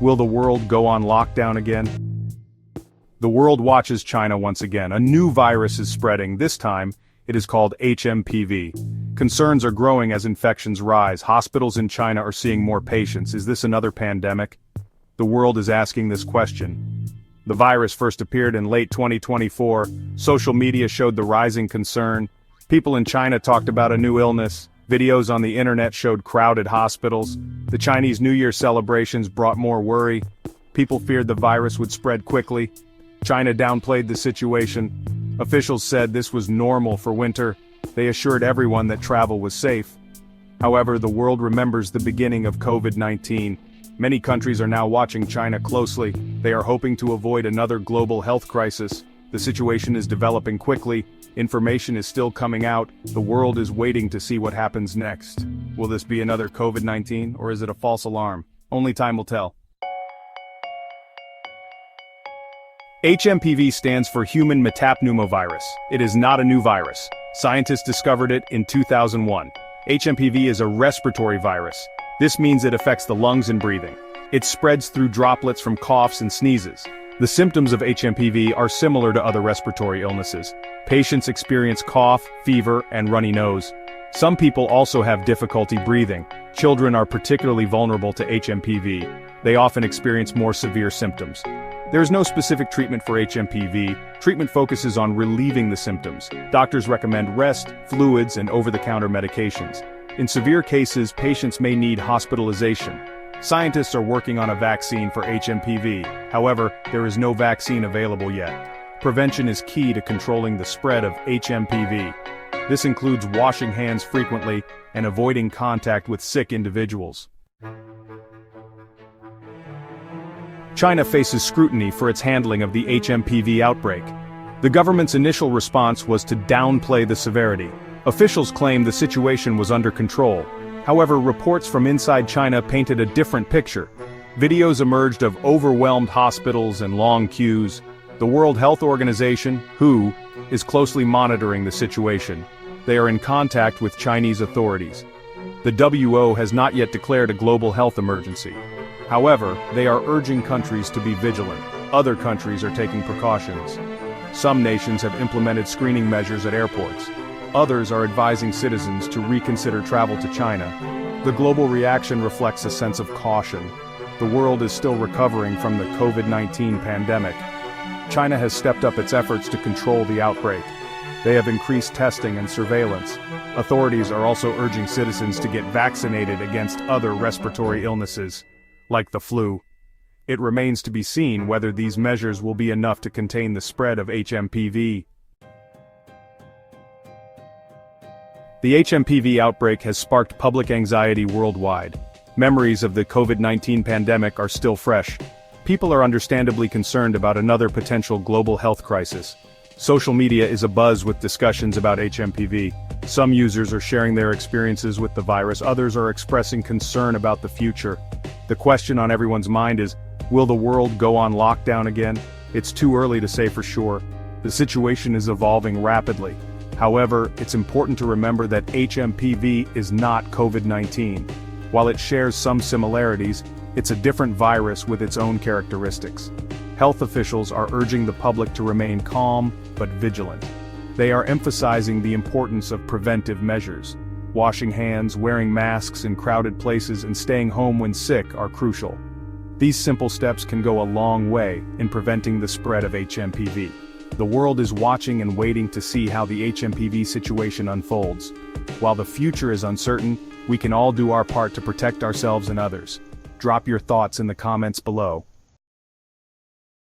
Will the world go on lockdown again? The world watches China once again. A new virus is spreading. This time, it is called HMPV. Concerns are growing as infections rise. Hospitals in China are seeing more patients. Is this another pandemic? The world is asking this question. The virus first appeared in late 2024. Social media showed the rising concern. People in China talked about a new illness. Videos on the internet showed crowded hospitals. The Chinese New Year celebrations brought more worry. People feared the virus would spread quickly. China downplayed the situation. Officials said this was normal for winter. They assured everyone that travel was safe. However, the world remembers the beginning of COVID-19. Many countries are now watching China closely. They are hoping to avoid another global health crisis. The situation is developing quickly. Information is still coming out. The world is waiting to see what happens next. Will this be another COVID-19, or is it a false alarm? Only time will tell. HMPV stands for human metapneumovirus. It is not a new virus. Scientists discovered it in 2001. HMPV is a respiratory virus. This means it affects the lungs and breathing. It spreads through droplets from coughs and sneezes. The symptoms of HMPV are similar to other respiratory illnesses. Patients experience cough, fever, and runny nose. Some people also have difficulty breathing. Children are particularly vulnerable to HMPV. They often experience more severe symptoms. There is no specific treatment for HMPV. Treatment focuses on relieving the symptoms. Doctors recommend rest, fluids, and over-the-counter medications. In severe cases, patients may need hospitalization. Scientists are working on a vaccine for HMPV. However, there is no vaccine available yet. Prevention is key to controlling the spread of HMPV. This includes washing hands frequently and avoiding contact with sick individuals. China faces scrutiny for its handling of the HMPV outbreak. The government's initial response was to downplay the severity. Officials claimed the situation was under control. However, reports from inside China painted a different picture. Videos emerged of overwhelmed hospitals and long queues. The World Health Organization, WHO, is closely monitoring the situation. They are in contact with Chinese authorities. The WHO has not yet declared a global health emergency. However, they are urging countries to be vigilant. Other countries are taking precautions. Some nations have implemented screening measures at airports. Others are advising citizens to reconsider travel to China. The global reaction reflects a sense of caution. The world is still recovering from the COVID-19 pandemic. China has stepped up its efforts to control the outbreak. They have increased testing and surveillance. Authorities are also urging citizens to get vaccinated against other respiratory illnesses, like the flu. It remains to be seen whether these measures will be enough to contain the spread of HMPV. The HMPV outbreak has sparked public anxiety worldwide. Memories of the COVID-19 pandemic are still fresh. People are understandably concerned about another potential global health crisis. Social media is abuzz with discussions about HMPV. Some users are sharing their experiences with the virus, others are expressing concern about the future. The question on everyone's mind is, will the world go on lockdown again? It's too early to say for sure. The situation is evolving rapidly. However, it's important to remember that HMPV is not COVID-19. While it shares some similarities, it's a different virus with its own characteristics. Health officials are urging the public to remain calm but vigilant. They are emphasizing the importance of preventive measures. Washing hands, wearing masks in crowded places, and staying home when sick are crucial. These simple steps can go a long way in preventing the spread of HMPV. The world is watching and waiting to see how the HMPV situation unfolds. While the future is uncertain, we can all do our part to protect ourselves and others. Drop your thoughts in the comments below.